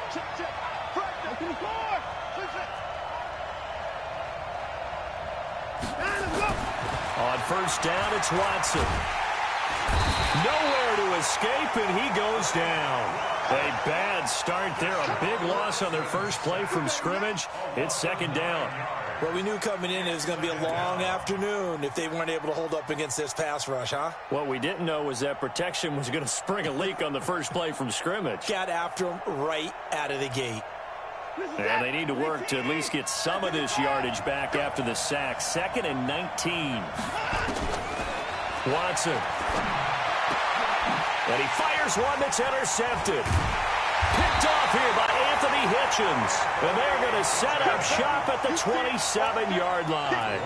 On first down, it's Watson. Nowhere to escape, and he goes down. A bad start there. A big loss on their first play from scrimmage. It's second down. Well, we knew coming in it was going to be a long afternoon if they weren't able to hold up against this pass rush, huh? What we didn't know was that protection was going to spring a leak on the first play from scrimmage. Got after him right out of the gate. And they need to work to at least get some of this yardage back after the sack. 2nd and 19. Watson. And he fires one that's intercepted. Picked off here by Anthony Hitchens. And they're going to set up shop at the 27-yard line.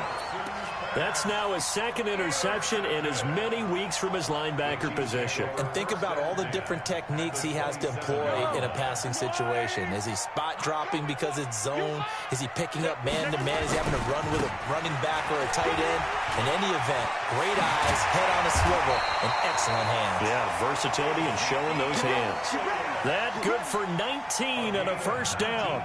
That's now his second interception in as many weeks from his linebacker position. And think about all the different techniques he has to employ in a passing situation. Is he spot dropping because it's zone? Is he picking up man-to-man? Is he having to run with a running back or a tight end? In any event, great eyes, head on a swivel, and excellent hands. Yeah, versatility and showing those hands. That good for 19 and a first down.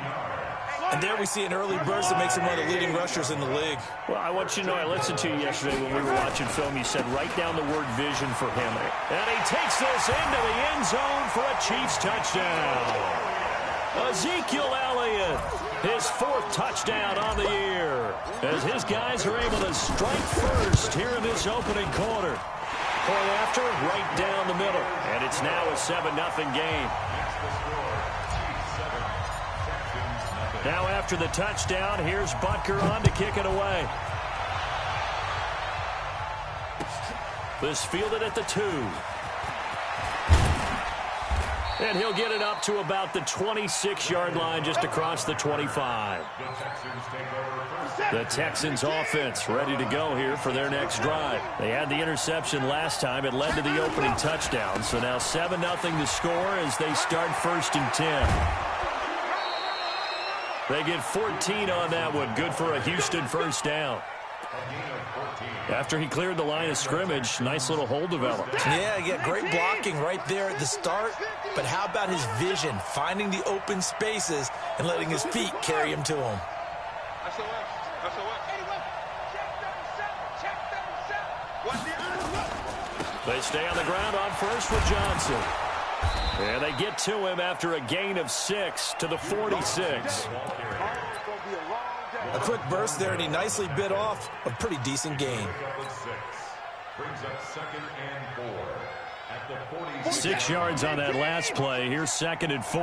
And there we see an early burst that makes him one of the leading rushers in the league. Well, I want you to know, I listened to you yesterday when we were watching film. You said write down the word vision for him. And he takes this into the end zone for a Chiefs touchdown. Ezekiel Elliott, his 4th touchdown on the year, as his guys are able to strike first here in this opening quarter. Point after, right down the middle. And it's now a 7-0 game. Now after the touchdown, here's Butker on to kick it away. This fielded at the 2. And he'll get it up to about the 26-yard line, just across the 25. The Texans offense ready to go here for their next drive. They had the interception last time. It led to the opening touchdown. So now 7-0 to score as they start 1st and 10. They get 14 on that one. Good for a Houston first down. After he cleared the line of scrimmage, nice little hole developed. Yeah, great blocking right there at the start. But how about his vision, finding the open spaces and letting his feet carry him to him? They stay on the ground on first with Johnson. And they get to him after a gain of 6 to the 46. A quick burst there, and he nicely bit off a pretty decent gain. 6 yards on that last play. Here's 2nd and 4.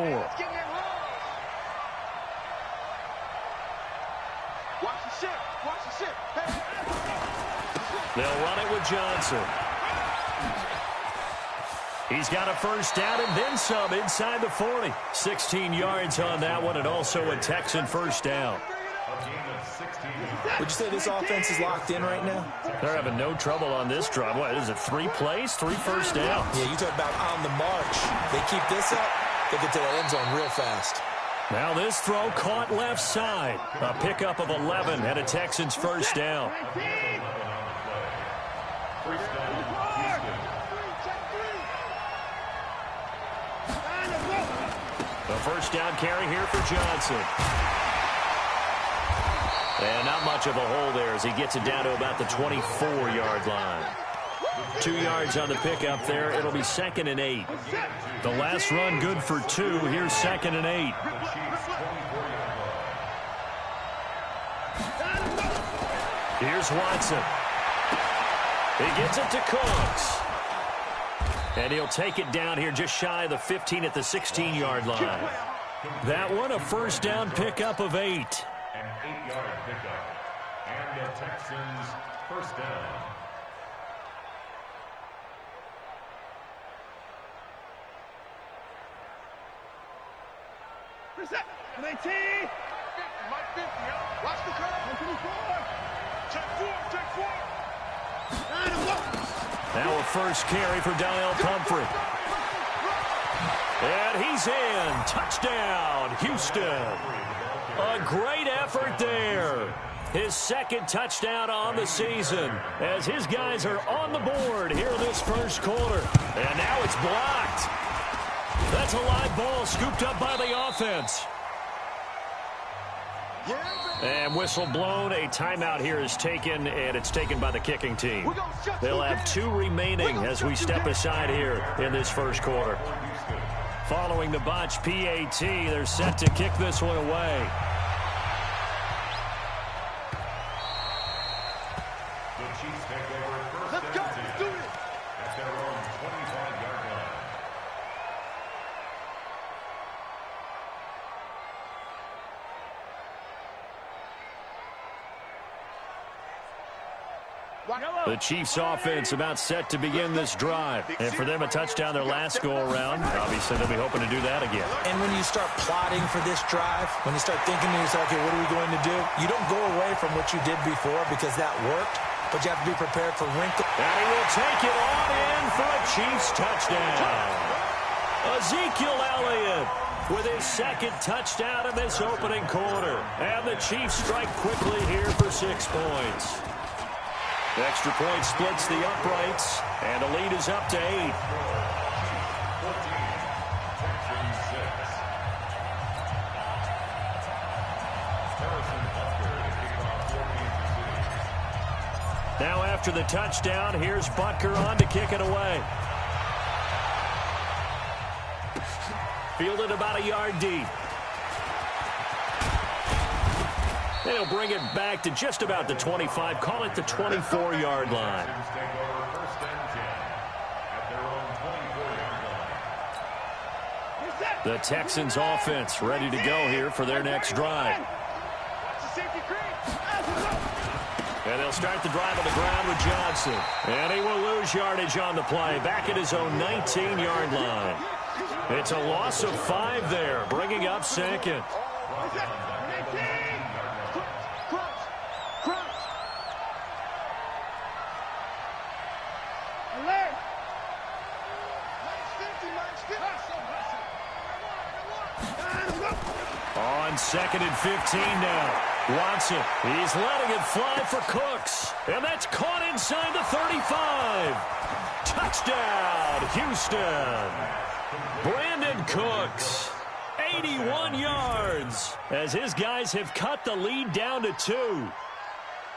They'll run it with Johnson. He's got a first down and then some inside the 40. 16 yards on that one, and also a Texan first down. Would you say this offense is locked in right now? They're having no trouble on this drive. What is it, 3 plays, 3 first downs? Yeah, you talk about on the march. They keep this up, they get to the end zone real fast. Now this throw caught left side. A pickup of 11 and a Texans first down. The first down carry here for Johnson. And not much of a hole there as he gets it down to about the 24-yard line. 2 yards on the pickup there. It'll be 2nd and 8. The last run good for 2. Here's 2nd and 8. Here's Watson. He gets it to Cooks. And he'll take it down here just shy of the 15 at the 16-yard line. That one a first down pickup of 8. An 8-yard pickup. And the Texans first down. Reset. 19. Mike 50. Watch the curve. 24. Check 4. Now a first carry for Daniel Pumphrey. And he's in. Touchdown, Houston. A great effort there. His 2nd touchdown on the season as his guys are on the board here in this first quarter. And now it's blocked. The That's a live ball scooped up by the offense. And whistle blown. A timeout here is taken, and it's taken by the kicking team. They'll have 2 remaining as we step aside here in this first quarter. Following the botch PAT, they're set to kick this one away. The Chiefs take over first and 10 at their own 25-yard line. The Chiefs offense about set to begin this drive. And for them, a touchdown their last go-around. Obviously, they'll be hoping to do that again. And when you start plotting for this drive, when you start thinking to yourself, okay, what are we going to do? You don't go away from what you did before because that worked, but you have to be prepared for wrinkles. And he will take it on in for a Chiefs touchdown. Ezekiel Elliott with his second touchdown in this opening quarter. And the Chiefs strike quickly here for 6 points. The extra point splits the uprights, and the lead is up to 8. Now after the touchdown, here's Butker on to kick it away. Fielded about a yard deep. They'll bring it back to just about the 25. Call it the 24-yard line. The Texans offense ready to go here for their next drive. And they'll start the drive on the ground with Johnson. And he will lose yardage on the play. Back at his own 19-yard line. It's a loss of 5 there, bringing up second. On 2nd and 15 now. Watson, he's letting it fly for Cooks. And that's caught inside the 35. Touchdown, Houston. Brandon Cooks, 81 yards, as his guys have cut the lead down to 2.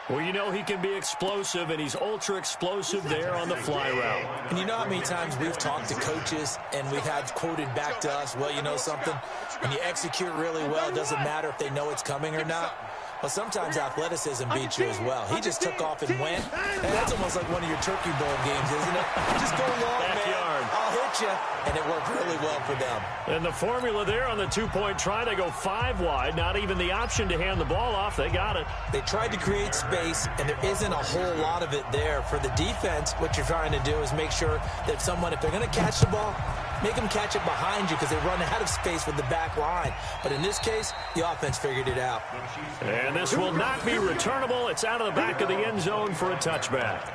Well, you know he can be explosive, and he's ultra-explosive there on the fly route. And you know how many times we've talked to coaches, and we've had quoted back to us, well, you know something? When you execute really well, it doesn't matter if they know it's coming or not. Well, sometimes athleticism beats you as well. He just took off and went. And that's almost like one of your Turkey Bowl games, isn't it? Just go long, Backyard. man. I'll hit you. And it worked really well for them. And the formula there on the 2-point try, they go 5 wide. Not even the option to hand the ball off. They got it. They tried to create space, and there isn't a whole lot of it there. For the defense, what you're trying to do is make sure that if they're going to catch the ball, make them catch it behind you because they run out of space with the back line. But in this case, the offense figured it out. And this will not be returnable. It's out of the back of the end zone for a touchback.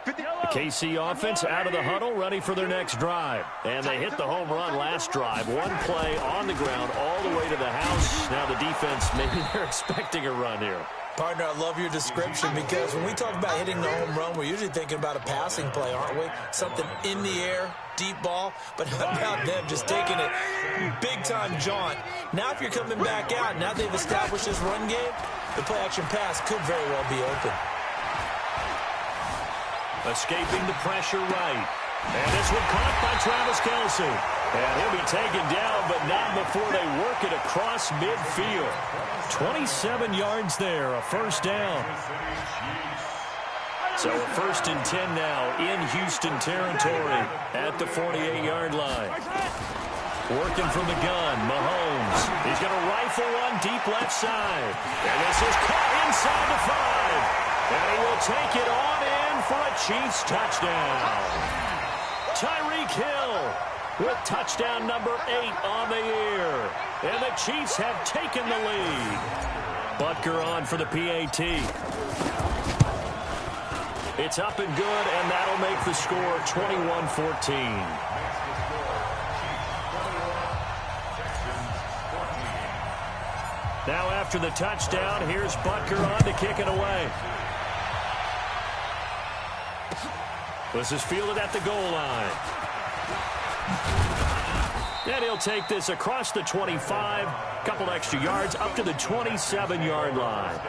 The KC offense out of the huddle, ready for their next drive. And they hit the home run last drive. One play on the ground all the way to the house. Now the defense, maybe they're expecting a run here. Partner, I love your description because when we talk about hitting the home run, we're usually thinking about a passing play, aren't we? Something in the air, deep ball. But how about them just taking it big-time jaunt? Now if you're coming back out, now they've established this run game, the play-action pass could very well be open. Escaping the pressure right. And this one caught by Travis Kelce. And he'll be taken down, but not before they work it across midfield. 27 yards there, a first down. So a 1st and 10 now in Houston territory at the 48-yard line. Working from the gun, Mahomes. He's going to rifle one deep left side. And this is caught inside the 5. And he will take it on in for a Chiefs touchdown. Tyreek Hill with touchdown number 8 on the year. And the Chiefs have taken the lead. Butker on for the PAT. It's up and good, and that'll make the score 21-14. Now after the touchdown, here's Butker on to kick it away. This is fielded at the goal line. And he'll take this across the 25, couple extra yards up to the 27-yard line.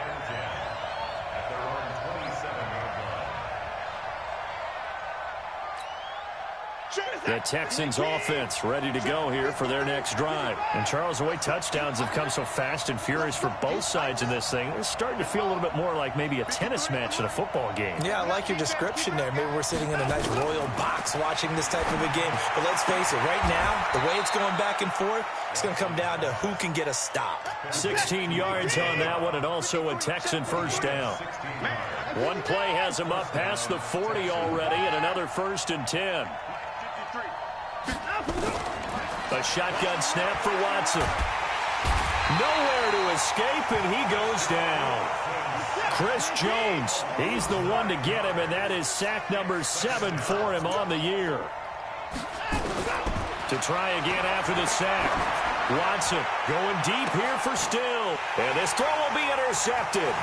The Texans offense ready to go here for their next drive. And Charles, the way touchdowns have come so fast and furious for both sides in this thing, it's starting to feel a little bit more like maybe a tennis match than a football game. Yeah, I like your description there. Maybe we're sitting in a nice royal box watching this type of a game. But let's face it, right now, the way it's going back and forth, it's going to come down to who can get a stop. 16 yards on that one, and also a Texan first down. One play has him up past the 40 already, and another 1st and 10. A shotgun snap for Watson. Nowhere to escape, and he goes down. Chris Jones, he's the one to get him, and that is sack number 7 for him on the year. To try again after the sack. Watson going deep here for Still. And this throw will be intercepted.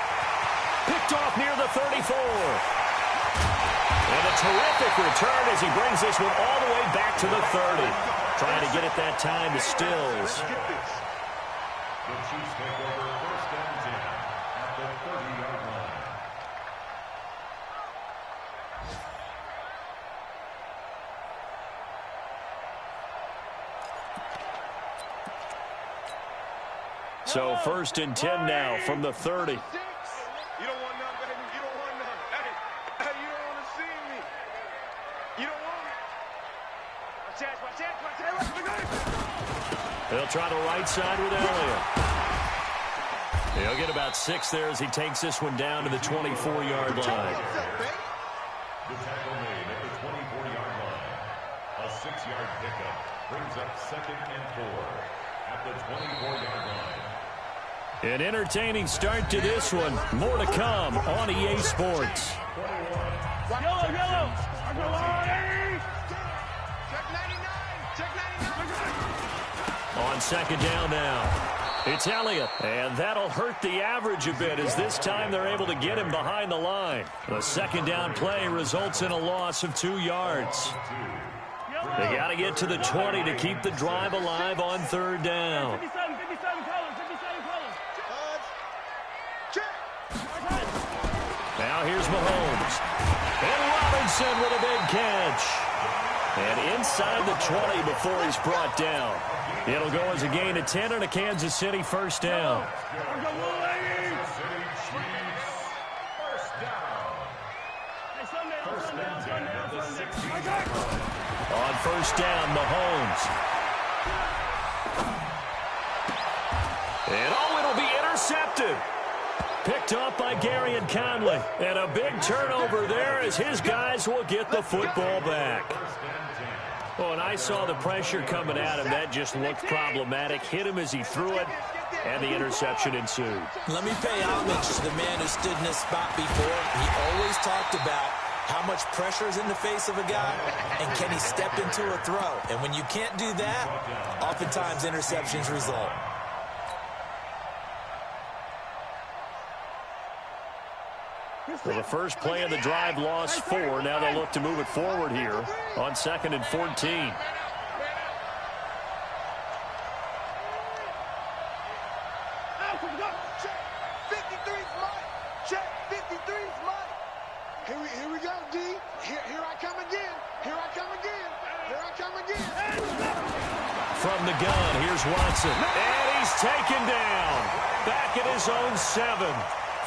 Picked off near the 34. And a terrific return as he brings this one all the way back to the 30. Trying to get it that time to Stills. The Chiefs take over 1st and 10 at the 30-yard line. So 1st and 10 now from the 30. You don't want none, baby. You don't want none. Hey, you don't want to see me. You don't want it. Watch out. They'll try the right side with Elliott. He'll get about 6 there as he takes this one down to the 24-yard line. The tackle made at the 24-yard line. A 6-yard pickup brings up 2nd and 4 at the 24-yard line. An entertaining start to this one. More to come on EA Sports. Yellow. Check 99. On 2nd down now. It's Elliott, and that'll hurt the average a bit as this time they're able to get him behind the line. The 2nd down play results in a loss of 2 yards. They got to get to the 20 to keep the drive alive on 3rd down. 57 colors. Now here's Mahomes. And Robinson with a big catch. And inside the 20 before he's brought down. It'll go as a gain of 10 and a Kansas City 1st down. On 1st down, Mahomes. And it'll be intercepted. Picked up by Gary and Conley. And a big turnover there as his guys will get the football back. Oh, and I saw the pressure coming at him. That just looked problematic. Hit him as he threw it, and the interception ensued. Let me pay homage to the man who stood in this spot before. He always talked about how much pressure is in the face of a guy, and can he step into a throw? And when you can't do that, oftentimes interceptions result. So the first play of the drive lost 4. Now they'll look to move it forward here on 2nd and 14. Check 53's Mike. Here we go, D. Here I come again. From the gun, here's Watson. And he's taken down. Back at his own 7.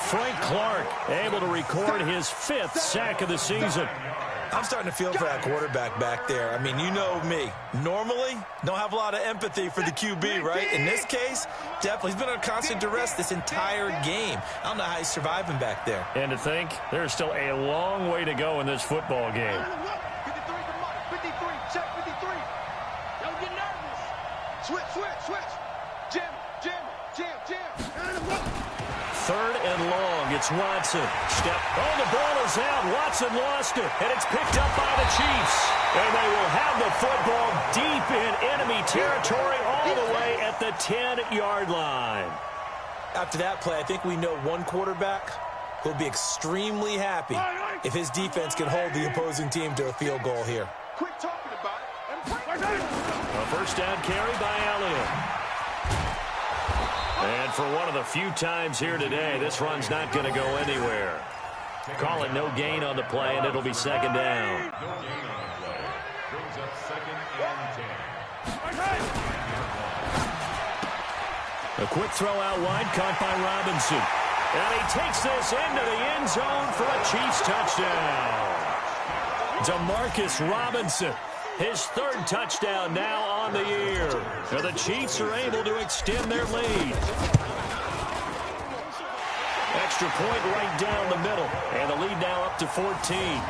Frank Clark able to record his 5th sack of the season. I'm starting to feel for that quarterback back there. I mean, you know me. Normally, don't have a lot of empathy for the QB, right? In this case, definitely. He's been on constant duress this entire game. I don't know how he's surviving back there. And to think, there's still a long way to go in this football game. 53, check 53. Don't get nervous. Switch. Jam. 3rd and long. It's Watson. The ball is out. Watson lost it. And it's picked up by the Chiefs. And they will have the football deep in enemy territory all the way at the 10-yard line. After that play, I think we know one quarterback who'll be extremely happy if his defense can hold the opposing team to a field goal here. Quit talking about it and play. A first down carry by Elliott. And for one of the few times here today, this run's not going to go anywhere. Call it no gain on the play, and it'll be second down. No gain on the play. Brings up second and 10. A quick throw out wide, caught by Robinson. And he takes this into the end zone for a Chiefs touchdown. Demarcus Robinson, his third touchdown now on the year. So the Chiefs are able to extend their lead. Extra point right down the middle. And the lead now up to 14.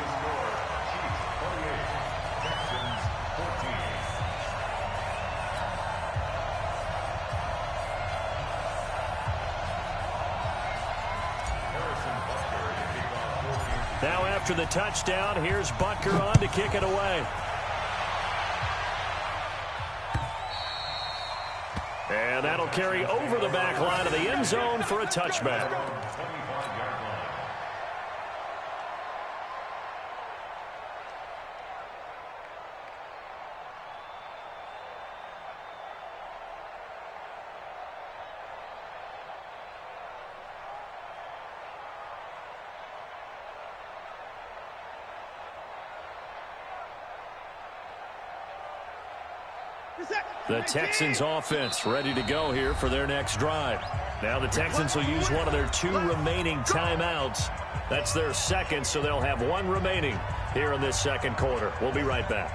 Now after the touchdown, here's Butker on to kick it away. And that'll carry over the back line of the end zone for a touchback. The Texans offense ready to go here for their next drive. Now the Texans will use one of their 2 remaining timeouts. That's their second, so they'll have 1 remaining here in this second quarter. We'll be right back.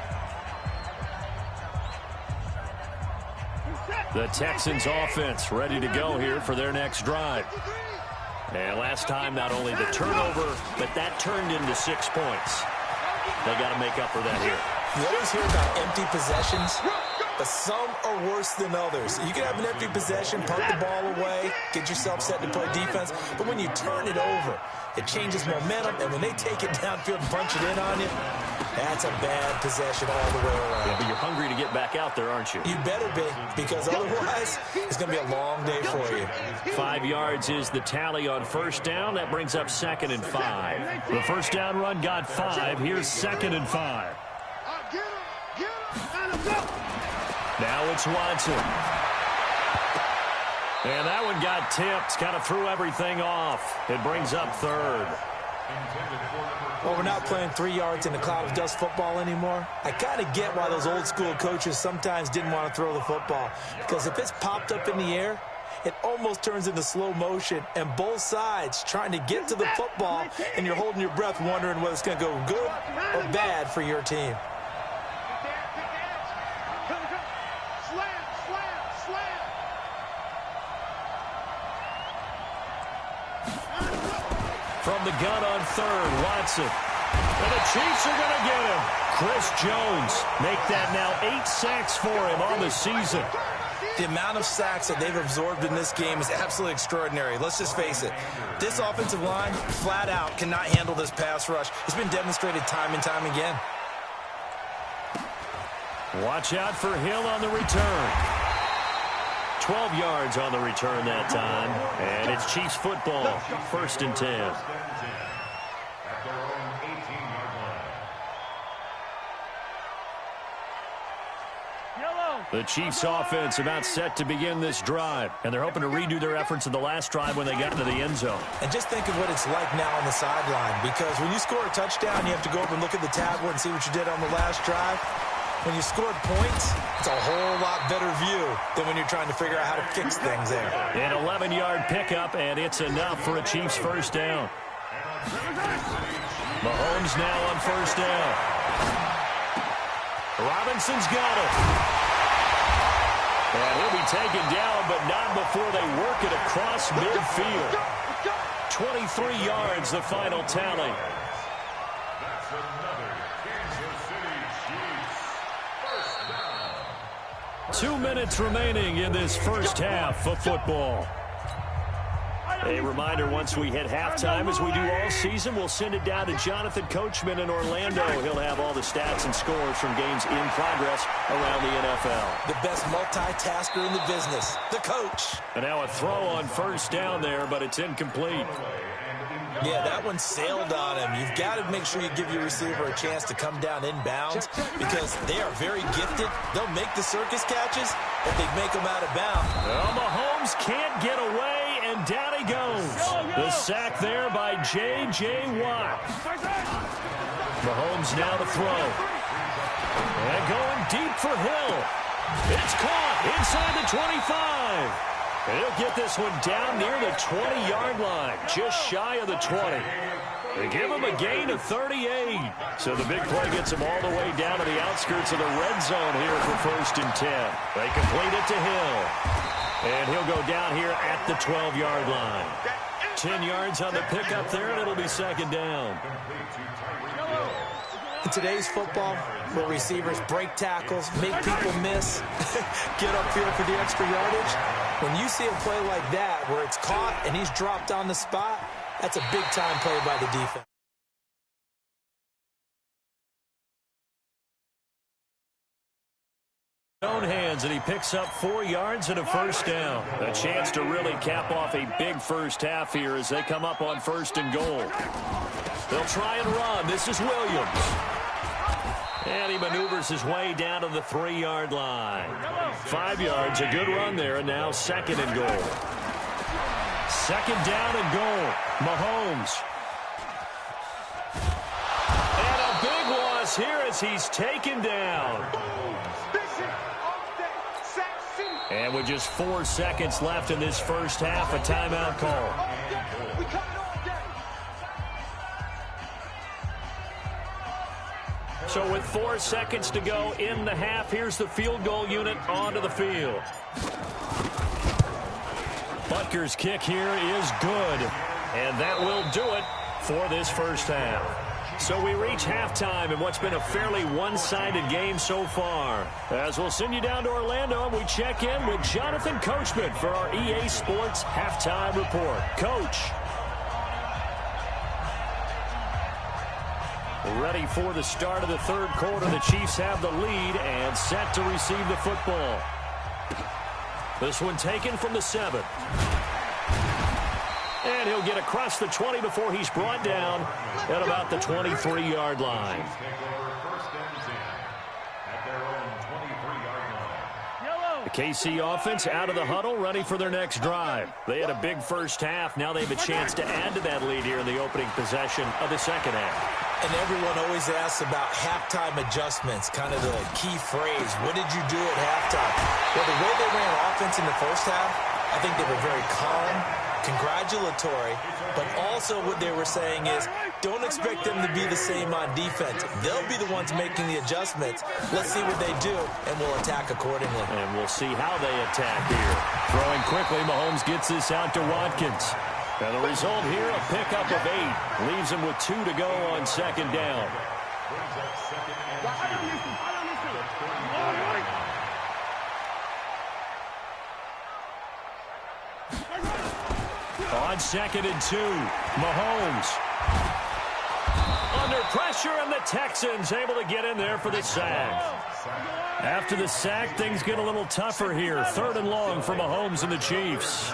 The Texans offense ready to go here for their next drive. And last time, not only the turnover, but that turned into 6 points. They got to make up for that here. You always hear about empty possessions, but some are worse than others. You can have an empty possession, punt the ball away, get yourself set to play defense, but when you turn it over, it changes momentum, and when they take it downfield and punch it in on you, that's a bad possession all the way around. Yeah, but you're hungry to get back out there, aren't you? You better be, because otherwise, it's going to be a long day for you. 5 yards is the tally on first down. That brings up second and 5. The first down run got 5. Here's second and 5. Now it's Watson. And that one got tipped. Kind of threw everything off. It brings up third. Well, we're not playing 3 yards in a cloud of dust football anymore. I kind of get why those old school coaches sometimes didn't want to throw the football. Because if it's popped up in the air, it almost turns into slow motion. And both sides trying to get to the football, and you're holding your breath wondering whether it's going to go good or bad for your team. From the gun on third, Watson. And the Chiefs are going to get him. Chris Jones make that now 8 sacks for him on the season. The amount of sacks that they've absorbed in this game is absolutely extraordinary. Let's just face it. This offensive line, flat out, cannot handle this pass rush. It's been demonstrated time and time again. Watch out for Hill on the return. 12 yards on the return that time. And it's Chiefs football, first and 10. At their own 18-yard line. The Chiefs offense about set to begin this drive. And they're hoping to redo their efforts in the last drive when they got into the end zone. And just think of what it's like now on the sideline. Because when you score a touchdown, you have to go up and look at the tablet and see what you did on the last drive. When you scored points, it's a whole lot better view than when you're trying to figure out how to fix things there. An 11-yard pickup, and it's enough for a Chiefs first down. Mahomes now on first down. Robinson's got it. And he'll be taken down, but not before they work it across midfield. 23 yards, the final tally. That's another Kansas City Chiefs first down. 2 minutes remaining in this first half of football. A reminder, once we hit halftime, as we do all season, we'll send it down to Jonathan Coachman in Orlando. He'll have all the stats and scores from games in progress around the NFL. The best multitasker in the business, the coach. And now a throw on first down there, but it's incomplete. Yeah, that one sailed on him. You've got to make sure you give your receiver a chance to come down inbounds because they are very gifted. They'll make the circus catches, but they make them out of bounds. Well, Mahomes can't get away, and down he goes. The sack there by J.J. Watt. Mahomes now to throw. And going deep for Hill. It's caught inside the 25. He'll get this one down near the 20-yard line, just shy of the 20. They give him a gain of 38. So the big play gets him all the way down to the outskirts of the red zone here for 1st and 10. They complete it to Hill. And he'll go down here at the 12-yard line. 10 yards on the pickup there, and it'll be 2nd down. In today's football, where receivers break tackles, make people miss, get upfield for the extra yardage, when you see a play like that where it's caught and he's dropped on the spot, that's a big-time play by the defense. Own hands, and he picks up 4 yards and a 1st down. A chance to really cap off a big first half here as they come up on 1st and goal. They'll try and run. This is Williams. And he maneuvers his way down to the 3-yard line. 5 yards, a good run there, and now 2nd and goal. 2nd down and goal. Mahomes. And a big loss here as he's taken down. And with just 4 seconds left in this first half, a timeout call. So with 4 seconds to go in the half, here's the field goal unit onto the field. Butker's kick here is good, and that will do it for this first half. So we reach halftime in what's been a fairly one-sided game so far. As we'll send you down to Orlando, and we check in with Jonathan Coachman for our EA Sports Halftime Report. Coach. Ready for the start of the 3rd quarter. The Chiefs have the lead and set to receive the football. This one taken from the 7. And he'll get across the 20 before he's brought down at about the 23-yard line. The KC offense out of the huddle, ready for their next drive. They had a big first half. Now they have a chance to add to that lead here in the opening possession of the second half. And everyone always asks about halftime adjustments, kind of the key phrase. What did you do at halftime? Well, the way they ran offense in the first half, I think they were very calm, congratulatory, but also what they were saying is don't expect them to be the same on defense. They'll be the ones making the adjustments. Let's see what they do, and we'll attack accordingly. And we'll see how they attack here. Throwing quickly, Mahomes gets this out to Watkins. And the result here, a pickup of 8. Leaves him with 2 to go on 2nd down. On 2nd and 2, Mahomes. Under pressure, and the Texans able to get in there for the sack. After the sack, things get a little tougher here. 3rd and long for Mahomes and the Chiefs.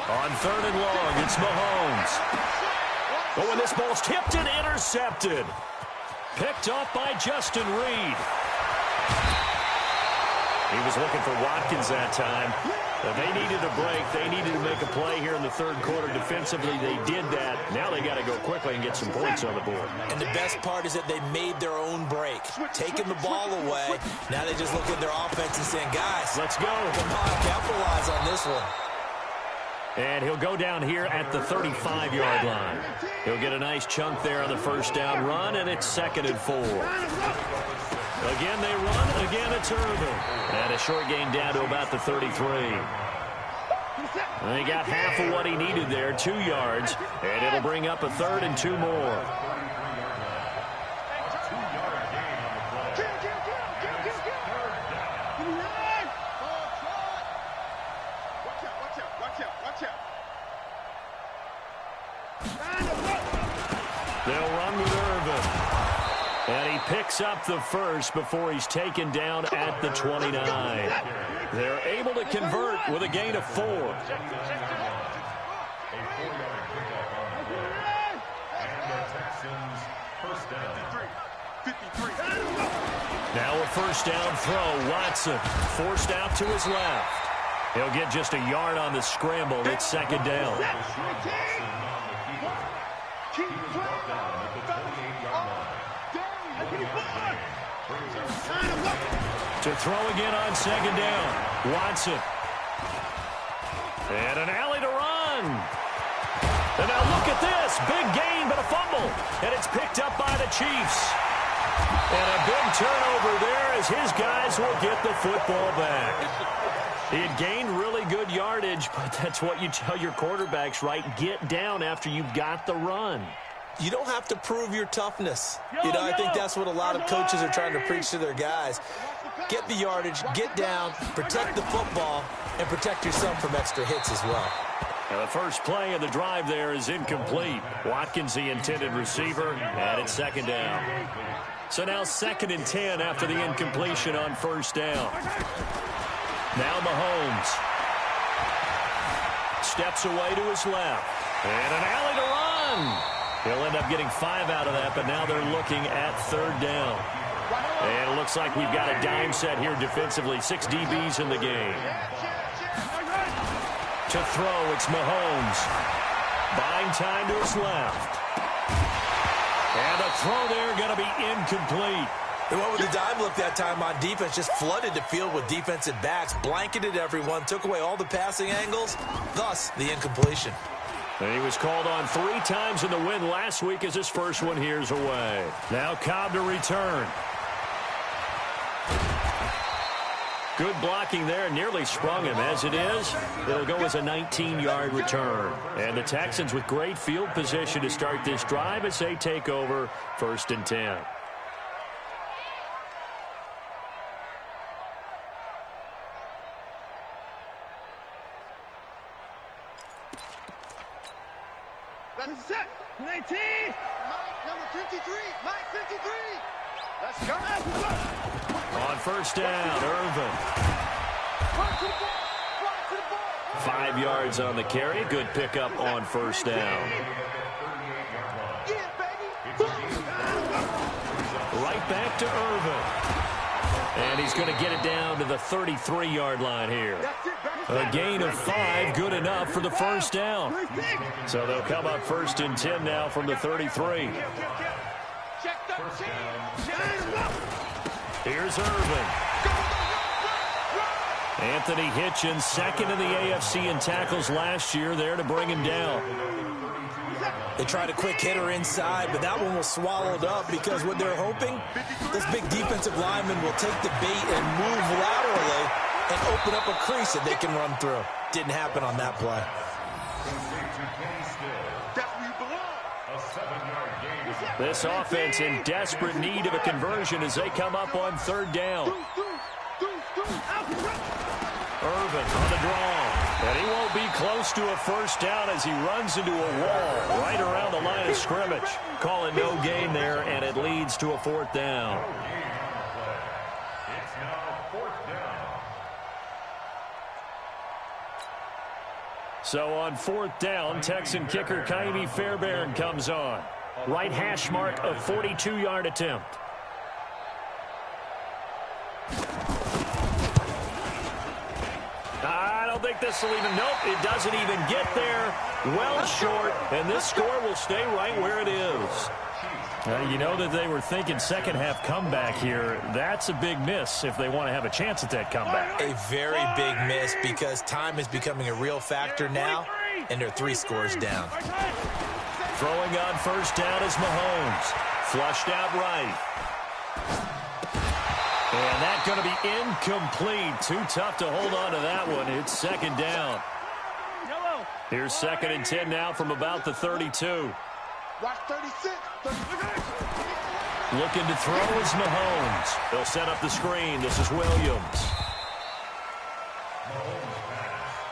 On 3rd and long, it's Mahomes. Oh, and this ball's tipped and intercepted. Picked off by Justin Reed. He was looking for Watkins that time. They needed a break. They needed to make a play here in the 3rd quarter defensively. They did that. Now they got to go quickly and get some points on the board. And the best part is that they made their own break, taking the ball away. Now they just look at their offense and saying, guys, let's go. Come on, capitalize on this one. And he'll go down here at the 35-yard line. He'll get a nice chunk there on the 1st down run, and it's 2nd and 4. Again, they run. Again, it's Irvin. And a short gain down to about the 33. And he got half of what he needed there, 2 yards. And it'll bring up a 3rd and 2 more. And he picks up the first before he's taken down at the 29. They're able to convert with a gain of 4. A 4-yard pickup on the play. And the Texans first down. 53. Now a first down throw. Watson forced out to his left. He'll get just a yard on the scramble. It's second down. He was brought down at the 28-yard line. To throw again on second down. Watson. And an alley to run. And now look at this. Big gain, but a fumble. And it's picked up by the Chiefs. And a big turnover there as his guys will get the football back. He had gained really good yardage, but that's what you tell your quarterbacks, right? Get down after you've got the run. You don't have to prove your toughness. I think that's what a lot of coaches are trying to preach to their guys. Get the yardage, get down, protect the football, and protect yourself from extra hits as well. Now the first play of the drive there is incomplete. Watkins, the intended receiver, and it's second down. So now 2nd and 10 after the incompletion on first down. Now Mahomes steps away to his left. And an alley to run. He'll end up getting 5 out of that, but now they're looking at third down. And it looks like we've got a dime set here defensively. 6 DBs in the game. To throw, it's Mahomes. Buying time to his left. And a throw there going to be incomplete. They went with the dime look that time on defense, just flooded the field with defensive backs, blanketed everyone, took away all the passing angles, thus the incompletion. And he was called on 3 times in the win last week as his first one here's away. Now Cobb to return. Good blocking there, nearly sprung him. As it is, it'll go as a 19-yard return. And the Texans with great field position to start this drive as they take over 1st and 10. That's set. 19. Mike, number 53. Mike, 53. Let's go. On first down, Irvin. 5 yards on the carry. Good pickup on first down. Right back to Irvin. And he's going to get it down to the 33-yard line here. A gain of 5, good enough for the first down. So they'll come up 1st and 10 now from the 33. Here's Irvin. Anthony Hitchens, 2nd in the AFC in tackles last year, there to bring him down. They tried a quick hitter inside, but that one was swallowed up because what they're hoping, this big defensive lineman will take the bait and move laterally and open up a crease that they can run through. Didn't happen on that play. This offense in desperate need of a conversion as they come up on 3rd down. Irvin on the draw. And he won't be close to a first down as he runs into a wall right around the line of scrimmage. Call it no gain there, and it leads to a 4th down. It's now 4th down. So on 4th down, Texan kicker Kaimi Fairbairn comes on. Right hash mark of 42-yard attempt. I don't think this will even, nope, it doesn't even get there. Well short, and this score will stay right where it is. You know that they were thinking second half comeback here. That's a big miss if they want to have a chance at that comeback. A very big miss because time is becoming a real factor now, and they're 3 scores down. Throwing on first down is Mahomes. Flushed out right. And that's going to be incomplete. Too tough to hold on to that one. It's 2nd down. Here's 2nd and 10 now from about the 32. Watch 36. Looking to throw is Mahomes. They'll set up the screen. This is Williams.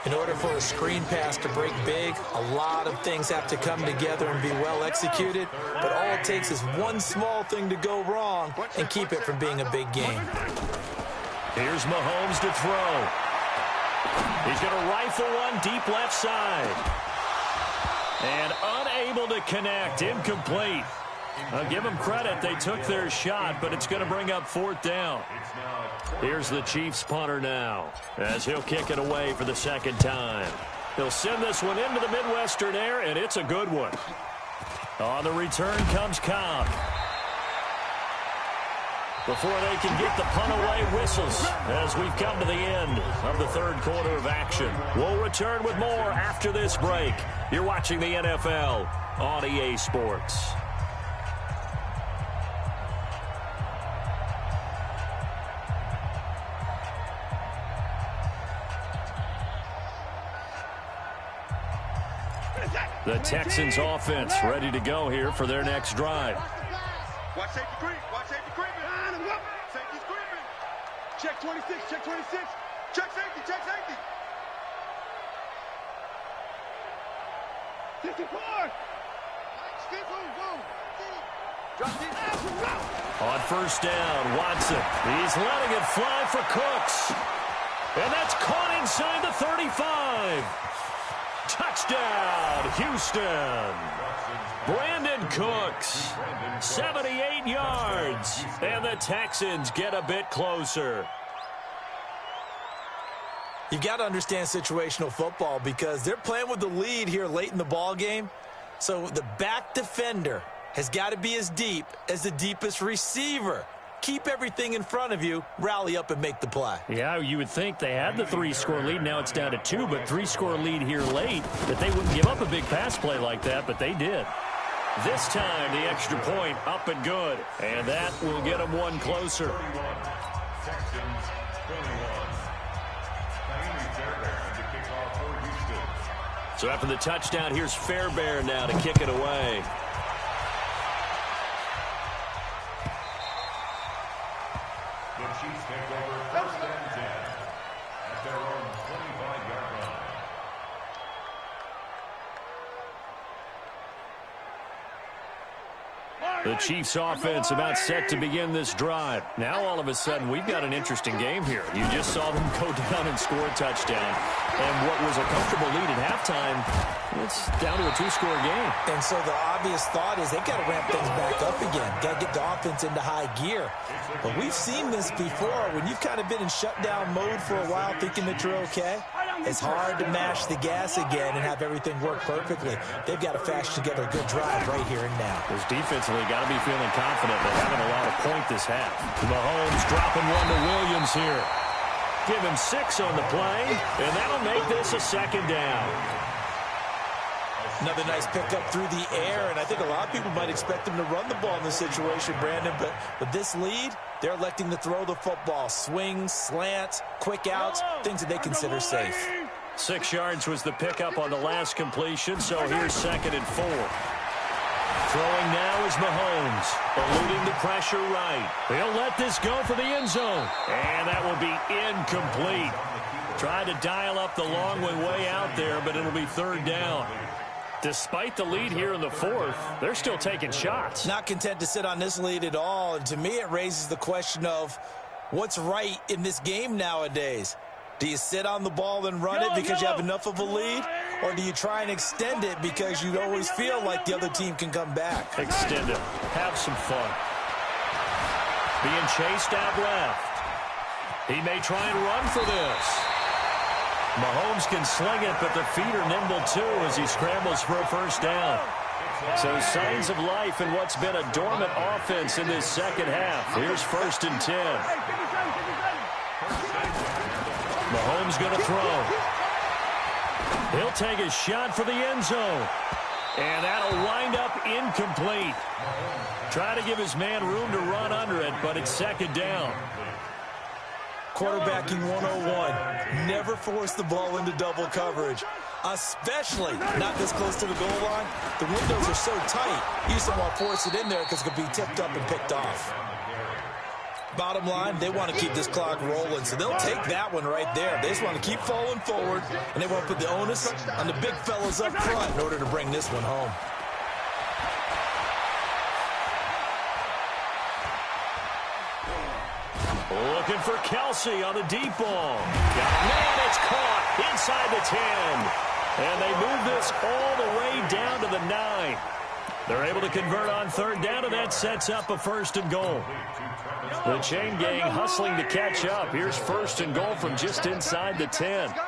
In order for a screen pass to break big, a lot of things have to come together and be well executed, but all it takes is one small thing to go wrong and keep it from being a big game. Here's Mahomes to throw. He's going to rifle one deep left side. And unable to connect, incomplete. I'll give them credit. They took their shot, but it's going to bring up 4th down. Here's the Chiefs punter now, as he'll kick it away for the 2nd time. He'll send this one into the Midwestern air, and it's a good one. On the return comes Cobb. Before they can get the punt away, whistles as we've come to the end of the 3rd quarter of action. We'll return with more after this break. You're watching the NFL on EA Sports. The Texans offense ready to go here for their next drive. Watch safety creep. Watch safety creeping. Safety's creeping. Check 26. Check 26. Check safety. Check safety. 54. On 1st down, Watson. He's letting it fly for Cooks. And that's caught inside the 35. Touchdown, Houston. Brandon Cooks, 78 yards. And the Texans get a bit closer. You've got to understand situational football because they're playing with the lead here late in the ball game. So the back defender has got to be as deep as the deepest receiver. Keep everything in front of you, rally up and make the play. Yeah, you would think they had the 3-score lead. Now it's down to 2, but 3-score lead here late, that they wouldn't give up a big pass play like that, but they did. This time, the extra point up and good, and that will get them one closer. So after the touchdown, here's Fairbairn now to kick it away. The Chiefs take over 1st and 10 at their own 25-yard line. The Chiefs offense about set to begin this drive. Now all of a sudden we've got an interesting game here. You just saw them go down and score a touchdown. And what was a comfortable lead at halftime, it's down to a 2-score game. And so the obvious thought is they've got to ramp things back up again. Got to get the offense into high gear. But we've seen this before. When you've kind of been in shutdown mode for a while thinking that you're okay, it's hard to mash the gas again and have everything work perfectly. They've got to fashion together a good drive right here and now. Those defensively got to be feeling confident they haven't allowed a point this half. Mahomes dropping one to Williams here. Give him 6 on the play, and that'll make this a 2nd down. Another nice pickup through the air, and I think a lot of people might expect them to run the ball in this situation, Brandon, but with this lead, they're electing to throw the football. Swings, slants, quick outs, things that they consider safe. 6 yards was the pickup on the last completion, so here's 2nd and 4. Throwing now is Mahomes, eluding the pressure right. He'll let this go for the end zone, and that will be incomplete. Tried to dial up the long way out there, but it'll be 3rd down. Despite the lead here in the 4th, they're still taking shots. Not content to sit on this lead at all, and to me it raises the question of what's right in this game nowadays. Do you sit on the ball and run it because you have enough of a lead? Or do you try and extend it because you always feel like the other team can come back? Extend it. Have some fun. Being chased out left. He may try and run for this. Mahomes can sling it, but the feet are nimble too as he scrambles for a 1st down. So signs of life in what's been a dormant offense in this 2nd half. Here's 1st and 10. Mahomes going to throw. He'll take a shot for the end zone. And that'll wind up incomplete. Try to give his man room to run under it, but it's 2nd down. Quarterbacking 101. Never force the ball into double coverage, especially not this close to the goal line. The windows are so tight, you just don't want to force it in there because it could be tipped up and picked off. Bottom line, they want to keep this clock rolling, so they'll take that one right there. They just want to keep falling forward, and they want to put the onus on the big fellas up front in order to bring this one home. Looking for Kelsey on the deep ball. Man, it's caught inside the 10. And they move this all the way down to the 9. They're able to convert on third down, and that sets up a 1st and goal. The chain gang hustling to catch up. Here's 1st and goal from just inside the 10. Now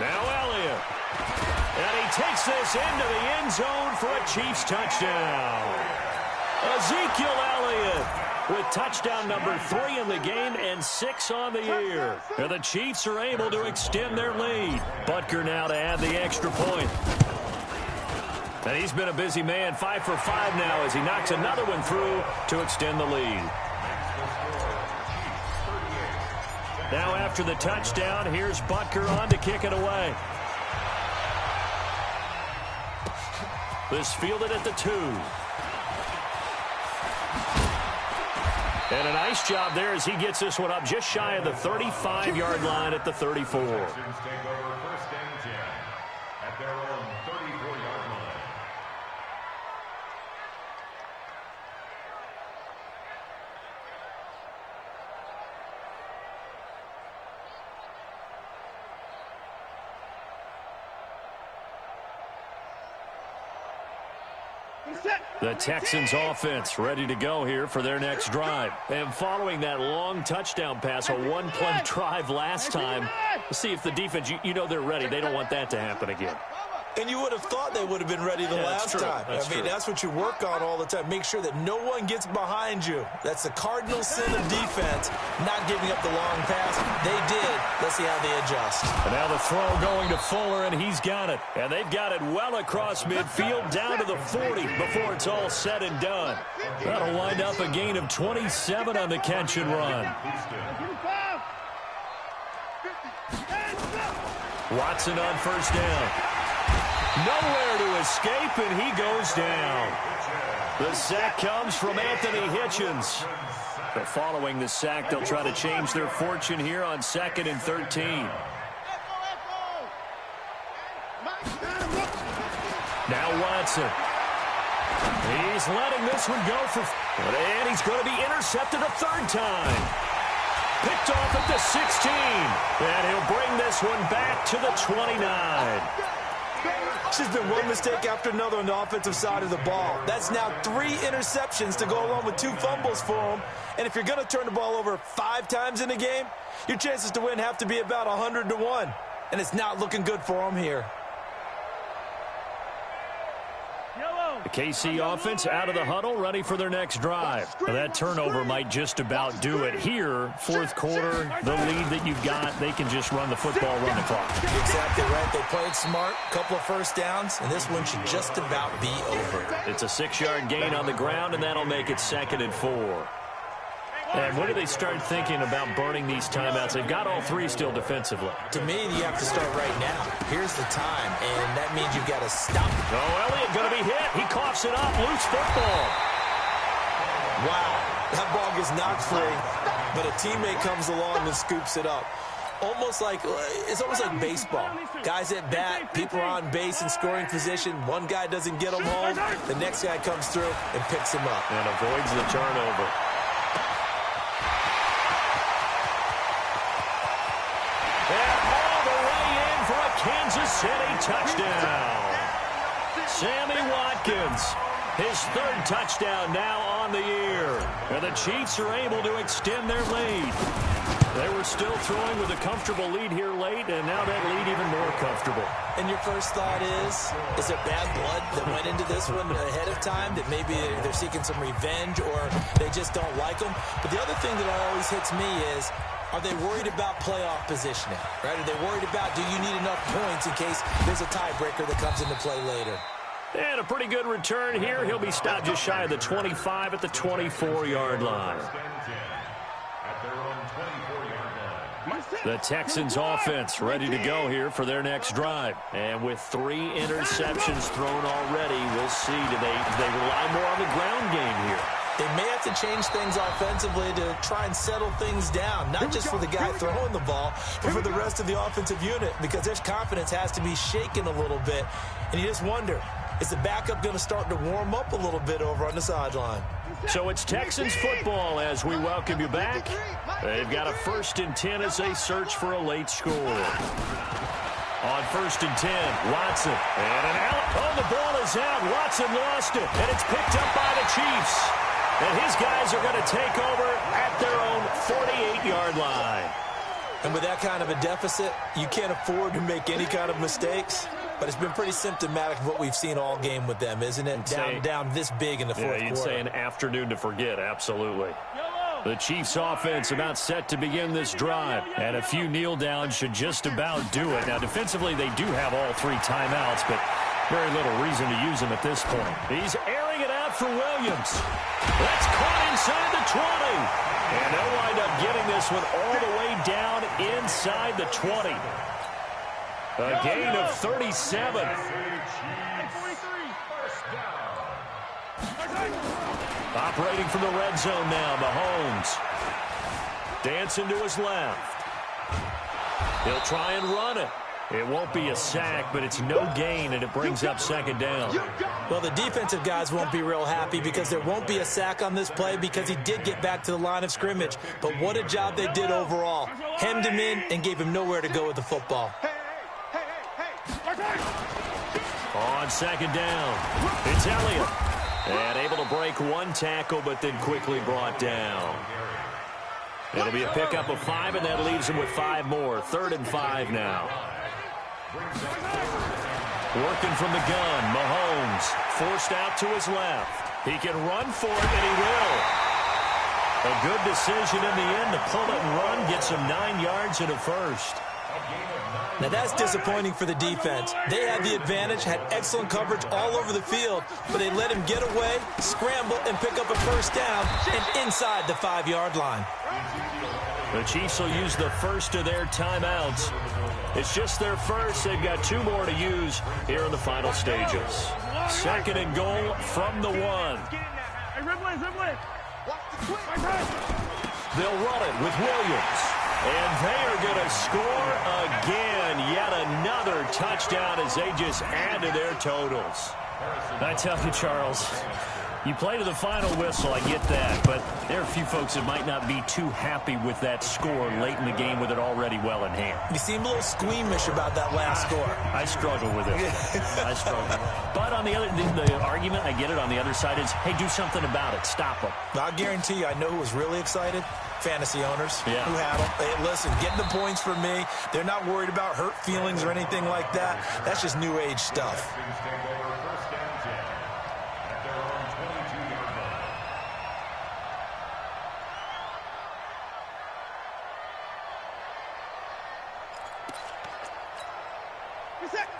Elliott. And he takes this into the end zone for a Chiefs touchdown. Ezekiel Elliott with touchdown number 3 in the game and 6 on the year. And the Chiefs are able to extend their lead. Butker now to add the extra point. And he's been a busy man, 5 for 5 now as he knocks another one through to extend the lead. Now after the touchdown, here's Butker on to kick it away. This fielded at the 2. And a nice job there as he gets this one up just shy of the 35-yard line at the 34. Take over 1st and 10 at their own 34-yard line. The Texans offense ready to go here for their next drive. And following that long touchdown pass, a one-play drive last time, see if the defense, you know they're ready. They don't want that to happen again. And you would have thought they would have been ready the last time. I mean, that's what you work on all the time. Make sure that no one gets behind you. That's the cardinal sin of defense, not giving up the long pass. They did. Let's see how they adjust. And now the throw going to Fuller, and he's got it. And they've got it well across midfield down to the 40 before it's all said and done. That'll wind up a gain of 27 on the catch and run. Watson on 1st down. Nowhere to escape, and he goes down. The sack comes from Anthony Hitchens. So following the sack, they'll try to change their fortune here on 2nd and 13. Now Watson. He's letting this one go for... And he's going to be intercepted a 3rd time. Picked off at the 16. And he'll bring this one back to the 29. It's just been one mistake after another on the offensive side of the ball. That's now 3 interceptions to go along with 2 fumbles for him. And if you're going to turn the ball over 5 times in a game, your chances to win have to be about 100 to 1. And it's not looking good for him here. The KC offense out of the huddle, ready for their next drive. Now that turnover might just about do it here. 4th quarter, the lead that you've got, they can just run the football, run the clock. Exactly right. They played smart, couple of 1st downs, and this one should just about be over. It's a 6-yard gain on the ground, and that'll make it 2nd and 4. And when do they start thinking about burning these timeouts? They've got all 3 still defensively. To me, you have to start right now. Here's the time, and that means you've got to stop. Oh, Elliott going to be hit. He coughs it up. Loose football. Wow. That ball gets knocked free, but a teammate comes along and scoops it up. It's almost like baseball. Guys at bat, people are on base in scoring position. One guy doesn't get them home. The next guy comes through and picks him up. And avoids the turnover. Kansas City touchdown. Sammy Watkins, his 3rd touchdown now on the year. And the Chiefs are able to extend their lead. They were still throwing with a comfortable lead here late, and now that lead even more comfortable. And your first thought is there bad blood that went into this one ahead of time, that maybe they're seeking some revenge or they just don't like them? But the other thing that always hits me is, are they worried about playoff positioning? Right? Are they worried about, do you need enough points in case there's a tiebreaker that comes into play later? And a pretty good return here. He'll be stopped just shy of the 25 at the 24-yard line. The Texans offense ready to go here for their next drive. And with 3 interceptions thrown already, we'll see. Do they rely more on the ground game here? They may have to change things offensively to try and settle things down, not just for the guy throwing the ball, but for the rest of the offensive unit, because their confidence has to be shaken a little bit. And you just wonder, is the backup going to start to warm up a little bit over on the sideline? So it's Texans football as we welcome you back. They've got a 1st and 10 as they search for a late score. On 1st and 10, Watson. And an out. Oh, the ball is out. Watson lost it. And it's picked up by the Chiefs. And his guys are going to take over at their own 48-yard line. And with that kind of a deficit, you can't afford to make any kind of mistakes. But it's been pretty symptomatic of what we've seen all game with them, isn't it? Down this big in the fourth quarter. You'd say an afternoon to forget, absolutely. The Chiefs offense about set to begin this drive. And a few kneel downs should just about do it. Now, defensively, they do have all 3 timeouts, but very little reason to use them at this point. He's airing it out for Williams. That's caught inside the 20. And they'll wind up getting this one all the way down inside the 20. A gain of 37. Operating from the red zone now, Mahomes. Dancing to his left. He'll try and run it. It won't be a sack, but it's no gain, and it brings up 2nd down. Well, the defensive guys won't be real happy because there won't be a sack on this play because he did get back to the line of scrimmage. But what a job they did overall. Hemmed him in and gave him nowhere to go with the football. On 2nd down, it's Elliott. And able to break 1 tackle, but then quickly brought down. It'll be a pickup of 5, and that leaves him with 5 more. 3rd and 5 now. Working from the gun, Mahomes forced out to his left. He can run for it, and he will. A good decision in the end to pull it and run, gets him 9 yards and a first. Now, that's disappointing for the defense. They had the advantage, had excellent coverage all over the field, but they let him get away, scramble, and pick up a first down and inside the 5-yard line. The Chiefs will use the first of their timeouts. It's just their first. They've got 2 more to use here in the final stages. 2nd and goal from the 1. They'll run it with Williams. And they are going to score again. Yet another touchdown as they just add to their totals. I tell you, Charles, you play to the final whistle, I get that. But there are a few folks that might not be too happy with that score late in the game with it already well in hand. You seem a little squeamish about that last score. I struggle with it. I struggle. But on the other, the argument, I get it, on the other side is, hey, do something about it. Stop them. I'll guarantee you, I know who was really excited. Fantasy owners who had them. Hey, listen, getting the points for me. They're not worried about hurt feelings or anything like that. That's just new age stuff.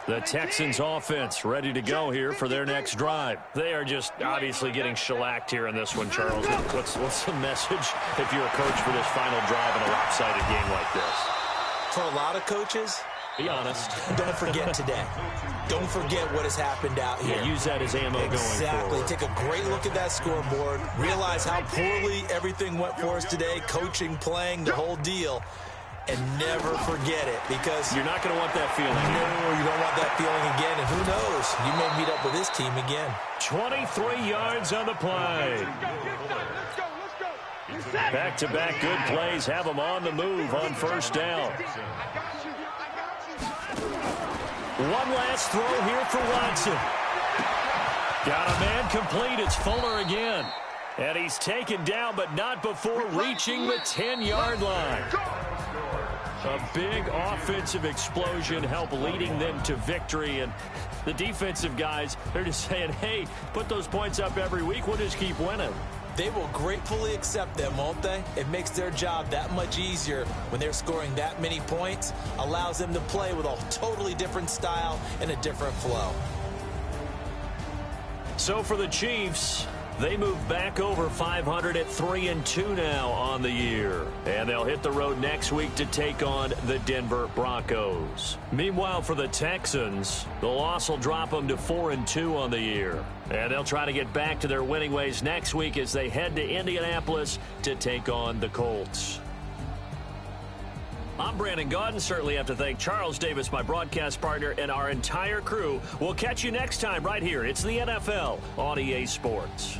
The Texans offense ready to go here for their next drive. They are just obviously getting shellacked here in this one, Charles. What's the message if you're a coach for this final drive in a lopsided game like this? For a lot of coaches, be honest. Don't forget today. Don't forget what has happened out here. Yeah, use that as ammo going forward. Exactly. Take a great look at that scoreboard. Realize how poorly everything went for us today. Coaching, playing, the whole deal. And never forget it, because you're not going to want that feeling. No, you don't want that feeling again. And who knows? You may meet up with this team again. 23 yards on the play. Back-to-back good plays have them on the move on first down. One last throw here for Watson. Got a man complete. It's Fuller again. And he's taken down, but not before reaching the 10-yard line. A big offensive explosion helped leading them to victory. And the defensive guys, they're just saying, hey, put those points up every week. We'll just keep winning. They will gratefully accept them, won't they? It makes their job that much easier when they're scoring that many points. Allows them to play with a totally different style and a different flow. So for the Chiefs, They move back over 500 at 3-2 now on the year. And they'll hit the road next week to take on the Denver Broncos. Meanwhile, for the Texans, the loss will drop them to 4-2 on the year. And they'll try to get back to their winning ways next week as they head to Indianapolis to take on the Colts. I'm Brandon Gaudin. Certainly have to thank Charles Davis, my broadcast partner, and our entire crew. We'll catch you next time right here. It's the NFL on EA Sports.